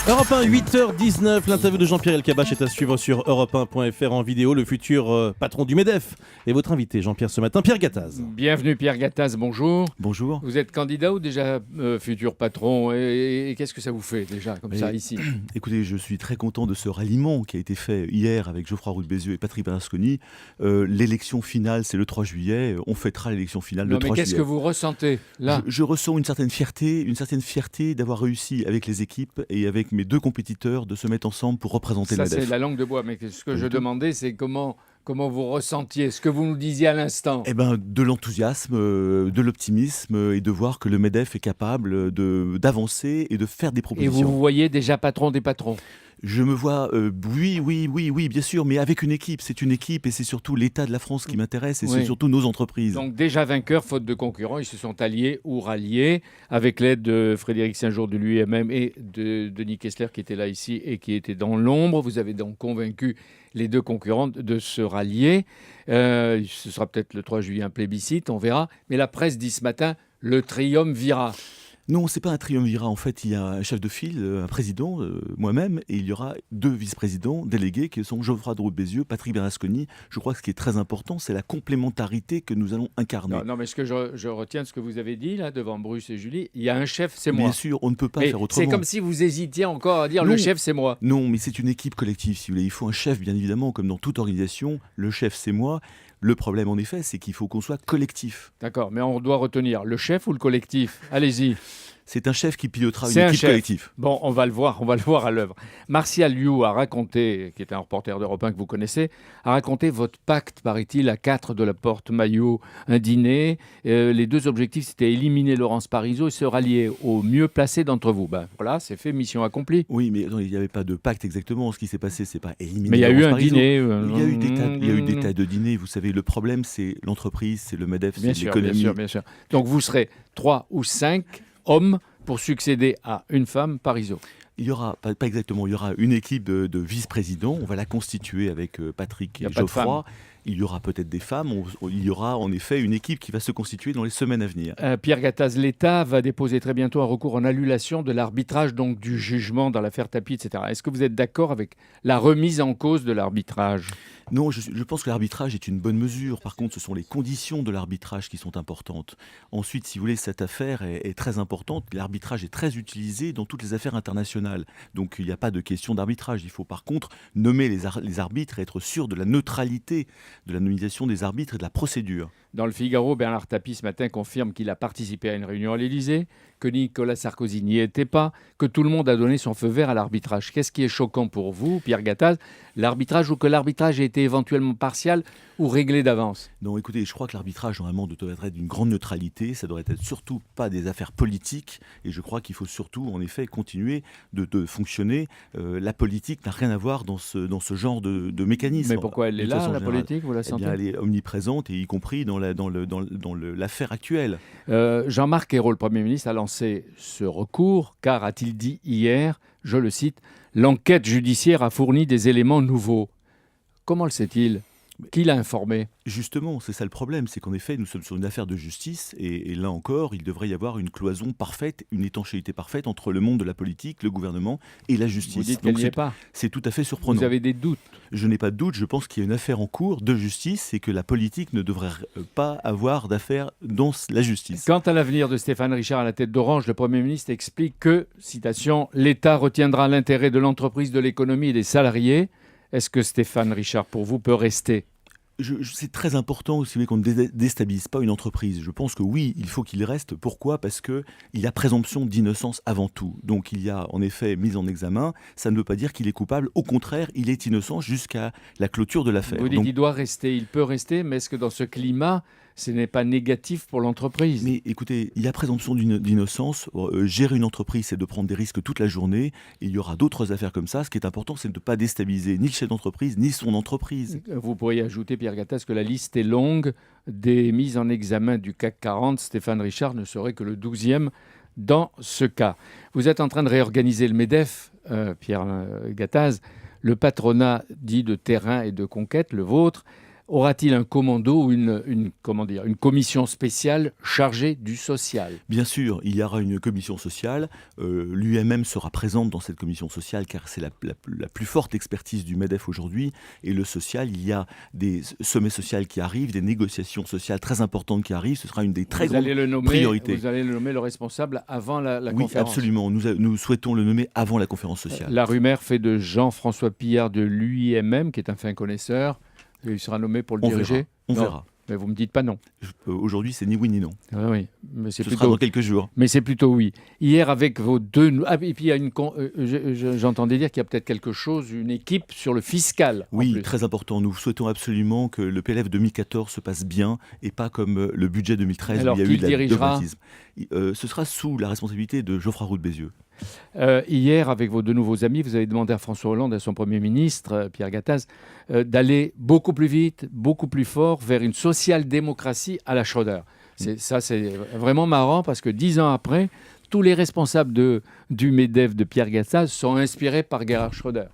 Europe 1, 8h19, l'interview de Jean-Pierre Elkabbach est à suivre sur europe1.fr en vidéo. Le futur patron du MEDEF et votre invité, Jean-Pierre, ce matin, Pierre Gattaz. Bienvenue Pierre Gattaz, bonjour. Bonjour. Vous êtes candidat ou déjà futur patron et qu'est-ce que ça vous fait déjà comme ça ici? Écoutez, je suis très content de ce ralliement qui a été fait hier avec Geoffroy Roux de Bézieux et Patrick Berlusconi. L'élection finale, c'est le 3 juillet. On fêtera l'élection finale le 3 juillet. Qu'est-ce que vous ressentez là? Je ressens une certaine fierté d'avoir réussi avec les équipes et avec mes deux compétiteurs de se mettre ensemble pour représenter le MEDEF. Ça, c'est la langue de bois, mais ce que je demandais, c'est comment vous ressentiez, ce que vous nous disiez à l'instant. De l'enthousiasme, de l'optimisme et de voir que le MEDEF est capable d'avancer et de faire des propositions. Et vous voyez déjà patron des patrons? Je me vois, oui, bien sûr, mais avec une équipe. C'est une équipe et c'est surtout l'état de la France qui m'intéresse et c'est surtout nos entreprises. Donc déjà vainqueurs, faute de concurrents, ils se sont alliés ou ralliés avec l'aide de Frédéric Saint-Jour de l'UMM et de Denis Kessler qui était là ici et qui était dans l'ombre. Vous avez donc convaincu les deux concurrents de se rallier. Ce sera peut-être le 3 juillet un plébiscite, on verra. Mais la presse dit ce matin, le triumvirat. Non, c'est pas un triumvirat. En fait, il y a un chef de file, un président, moi-même, et il y aura deux vice-présidents délégués qui sont Geoffroy Roux de Bézieux, Patrick Berlusconi. Je crois que ce qui est très important, c'est la complémentarité que nous allons incarner. Non, mais ce que je retiens de ce que vous avez dit là devant Bruce et Julie, il y a un chef, c'est moi. Bien sûr, on ne peut pas faire autrement. C'est comme si vous hésitiez encore à dire le chef, c'est moi. Non, mais c'est une équipe collective, si vous voulez. Il faut un chef, bien évidemment, comme dans toute organisation. Le chef, c'est moi. Le problème, en effet, c'est qu'il faut qu'on soit collectif. D'accord, mais on doit retenir le chef ou le collectif? Allez-y. C'est un chef qui pilotera une équipe collective. Bon, on va le voir à l'œuvre. Martial Liu a raconté, qui est un reporter d'Europe 1 que vous connaissez, a raconté votre pacte, paraît-il, à 4 de la Porte Maillot, un dîner. Les deux objectifs, c'était éliminer Laurence Parisot et se rallier au mieux placé d'entre vous. Ben voilà, c'est fait, mission accomplie. Oui, mais il n'y avait pas de pacte exactement. Ce qui s'est passé, c'est pas éliminer. Mais il y a eu un dîner. Il y a eu des tas de dîners. Vous savez, le problème, c'est l'entreprise, c'est le MEDEF, c'est l'économie. Bien sûr. Donc vous serez 3 ou 5 hommes pour succéder à une femme, Parisot. Il y aura, pas exactement, il y aura une équipe de vice-présidents. On va la constituer avec Patrick et Geoffroy. Il y aura peut-être des femmes. Il y aura en effet une équipe qui va se constituer dans les semaines à venir. Pierre Gattaz, l'État va déposer très bientôt un recours en annulation de l'arbitrage, donc du jugement dans l'affaire Tapie, etc. Est-ce que vous êtes d'accord avec la remise en cause de l'arbitrage? Non, je pense que l'arbitrage est une bonne mesure. Par contre, ce sont les conditions de l'arbitrage qui sont importantes. Ensuite, si vous voulez, cette affaire est très importante. L'arbitrage est très utilisé dans toutes les affaires internationales. Donc, il n'y a pas de question d'arbitrage. Il faut par contre nommer les arbitres et être sûr de la neutralité de la nomination des arbitres et de la procédure. Dans le Figaro, Bernard Tapie ce matin confirme qu'il a participé à une réunion à l'Élysée, que Nicolas Sarkozy n'y était pas, que tout le monde a donné son feu vert à l'arbitrage. Qu'est-ce qui est choquant pour vous, Pierre Gattaz? L'arbitrage ou que l'arbitrage ait été éventuellement partial ou réglé d'avance? Non, écoutez, je crois que l'arbitrage, normalement, doit être d'une grande neutralité. Ça ne devrait être surtout pas des affaires politiques. Et je crois qu'il faut surtout, en effet, continuer de fonctionner. La politique n'a rien à voir dans ce genre de mécanisme. Mais pourquoi elle est là, la politique, vous la sentez? Elle est omniprésente, et y compris dans l'affaire actuelle. Jean-Marc Ayrault, le Premier ministre, a lancé ce recours, car, a-t-il dit hier, je le cite, « L'enquête judiciaire a fourni des éléments nouveaux ». Comment le sait-il? Qui l'a informé? Justement, c'est ça le problème, c'est qu'en effet, nous sommes sur une affaire de justice, et là encore, il devrait y avoir une cloison parfaite, une étanchéité parfaite entre le monde de la politique, le gouvernement et la justice. Vous dites qu'elle n'y est pas. C'est tout à fait surprenant. Vous avez des doutes? Je n'ai pas de doute, je pense qu'il y a une affaire en cours de justice et que la politique ne devrait pas avoir d'affaires dans la justice. Quant à l'avenir de Stéphane Richard à la tête d'Orange, le Premier ministre explique que, citation, « l'État retiendra l'intérêt de l'entreprise, de l'économie et des salariés ». Est-ce que Stéphane Richard, pour vous, peut rester? C'est très important aussi qu'on ne déstabilise pas une entreprise. Je pense que oui, il faut qu'il reste. Pourquoi? Parce qu'il y a présomption d'innocence avant tout. Donc il y a en effet mise en examen. Ça ne veut pas dire qu'il est coupable. Au contraire, il est innocent jusqu'à la clôture de l'affaire. Vous dites qu'il doit rester, il peut rester, mais est-ce que dans ce climat, ce n'est pas négatif pour l'entreprise? Mais écoutez, il y a présomption d'innocence. Gérer une entreprise, c'est de prendre des risques toute la journée. Et il y aura d'autres affaires comme ça. Ce qui est important, c'est de ne pas déstabiliser ni le chef d'entreprise, ni son entreprise. Vous pourriez ajouter, Pierre Gattaz, que la liste est longue des mises en examen du CAC 40. Stéphane Richard ne serait que le 12e dans ce cas. Vous êtes en train de réorganiser le MEDEF, Pierre Gattaz. Le patronat dit de terrain et de conquête, le vôtre, aura-t-il un commando ou une commission spéciale chargée du social? Bien sûr, il y aura une commission sociale. L'UMM sera présente dans cette commission sociale car c'est la plus forte expertise du MEDEF aujourd'hui. Et le social, il y a des sommets sociaux qui arrivent, des négociations sociales très importantes qui arrivent. Ce sera une des très grandes priorités. Vous allez le nommer le responsable avant la Oui, conférence? absolument. Nous souhaitons le nommer avant la conférence sociale. La rumeur fait de Jean-François Pillard de l'UIMM, qui est un fin connaisseur. Il sera nommé pour le diriger? On Non. verra. Mais vous me dites pas non. Aujourd'hui, c'est ni oui ni non. Ah oui, mais c'est Ce plutôt... sera dans quelques jours. Mais c'est plutôt oui. Hier, avec vos deux... Ah, et puis, il y a j'entendais dire qu'il y a peut-être quelque chose, une équipe sur le fiscal. Oui, très important. Nous souhaitons absolument que le PLF 2014 se passe bien et pas comme le budget 2013 Alors, où il y a qui eu de la dirigera? dogmatisme. Ce sera sous la responsabilité de Geoffroy Roux de Bézieux. Hier, avec vos deux nouveaux amis, vous avez demandé à François Hollande, à son Premier ministre, Pierre Gattaz, d'aller beaucoup plus vite, beaucoup plus fort vers une social-démocratie à la Schröder. Ça, c'est vraiment marrant parce que 10 ans après, tous les responsables du MEDEF de Pierre Gattaz sont inspirés par Gerhard Schröder.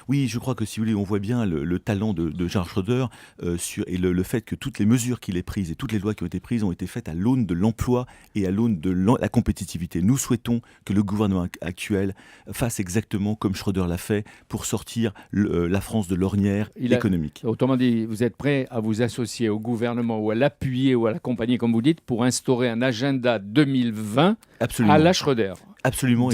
Oui, je crois que si vous voulez, on voit bien le talent de Gerhard Schröder et le fait que toutes les mesures qu'il ait prises et toutes les lois qui ont été prises ont été faites à l'aune de l'emploi et à l'aune de la compétitivité. Nous souhaitons que le gouvernement actuel fasse exactement comme Schröder l'a fait pour sortir la France de l'ornière économique. Autrement dit, vous êtes prêt à vous associer au gouvernement ou à l'appuyer ou à l'accompagner, comme vous dites, pour instaurer un agenda 2020 Absolument. à la Schröder? Absolument,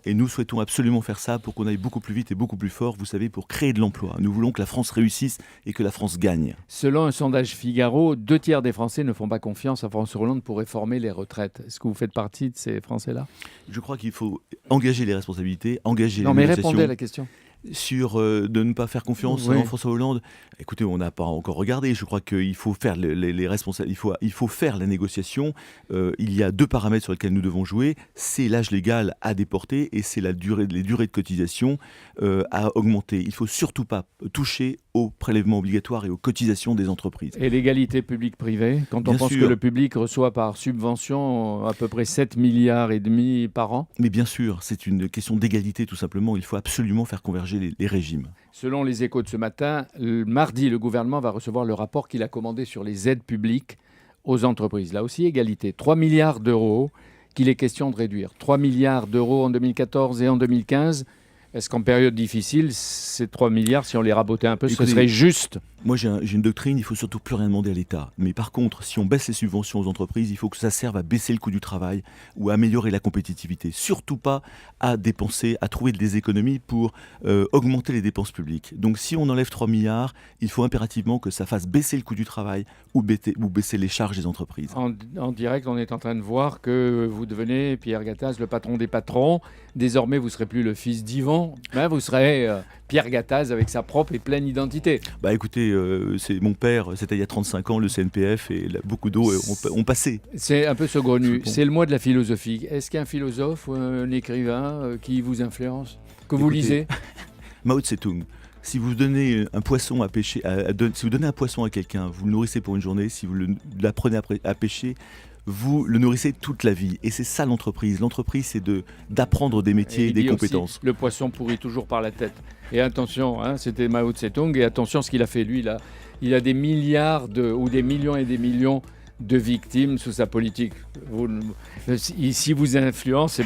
et nous souhaitons absolument faire ça pour qu'on aille beaucoup plus vite et beaucoup plus fort, vous savez, pour créer de l'emploi. Nous voulons que la France réussisse et que la France gagne. Selon un sondage Figaro, 2/3 des Français ne font pas confiance à François Hollande pour réformer les retraites. Est-ce que vous faites partie de ces Français-là? Je crois qu'il faut engager les responsabilités, engager les négociations. négociations. Répondez à la question. Sur de ne pas faire confiance à François Hollande. Écoutez, on n'a pas encore regardé. Je crois qu'il faut faire les responsables. Il faut faire la négociation. Il y a 2 paramètres sur lesquels nous devons jouer. C'est l'âge légal à déporter et c'est les durées de cotisation à augmenter. Il ne faut surtout pas toucher aux prélèvements obligatoires et aux cotisations des entreprises. Et l'égalité publique-privée, quand on Bien pense sûr. que le public reçoit par subvention à peu près 7,5 milliards par an? Mais bien sûr, c'est une question d'égalité tout simplement. Il faut absolument faire converger les régimes. Selon les Échos de ce matin, mardi, le gouvernement va recevoir le rapport qu'il a commandé sur les aides publiques aux entreprises. Là aussi, égalité. 3 milliards d'euros qu'il est question de réduire. 3 milliards d'euros en 2014 et en 2015. Est-ce qu'en période difficile, ces 3 milliards, si on les rabotait un peu, ce serait juste? Moi, j'ai une doctrine, il faut surtout plus rien demander à l'État. Mais par contre, si on baisse les subventions aux entreprises, il faut que ça serve à baisser le coût du travail ou à améliorer la compétitivité. Surtout pas à dépenser, à trouver des économies pour augmenter les dépenses publiques. Donc si on enlève 3 milliards, il faut impérativement que ça fasse baisser le coût du travail ou baisser les charges des entreprises. En direct, on est en train de voir que vous devenez, Pierre Gattaz, le patron des patrons. Désormais, vous ne serez plus le fils d'Yvan, mais vous serez Pierre Gattaz avec sa propre et pleine identité. Bah écoutez, c'est mon père, c'était il y a 35 ans, le CNPF, et beaucoup d'eau ont passé. C'est un peu saugrenu. C'est le mois de la philosophie. Est-ce qu'il y a un philosophe ou un écrivain qui vous influence, que vous lisez? Mao Tse-tung. Si vous donnez un poisson à pêcher, si vous donnez un poisson à quelqu'un, vous le nourrissez pour une journée. Si vous l'apprenez à pêcher, vous le nourrissez toute la vie. Et c'est ça l'entreprise. L'entreprise, c'est d'apprendre des métiers et des compétences. Aussi, le poisson pourrit toujours par la tête. Et attention, hein, c'était Mao Tse-tung. Et attention, ce qu'il a fait, lui, il a des milliards ou des millions et des millions de victimes sous sa politique. Si vous influence,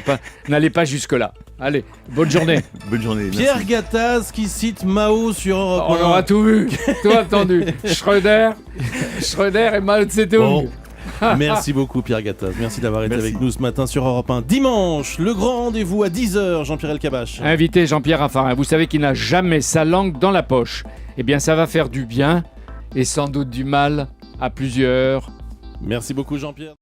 n'allez pas jusque-là. Allez, bonne journée. Bonne journée. Pierre Gattaz qui cite Mao sur Europe 1. On aura tout vu, tout entendu. Schröder et Mao Tse-tung. Bon. Merci beaucoup Pierre Gattaz, merci d'avoir été avec nous ce matin sur Europe 1. Dimanche, le grand rendez-vous à 10h, Jean-Pierre Elkabbach. Invité Jean-Pierre Raffarin, vous savez qu'il n'a jamais sa langue dans la poche. Eh bien ça va faire du bien et sans doute du mal à plusieurs. Merci beaucoup Jean-Pierre.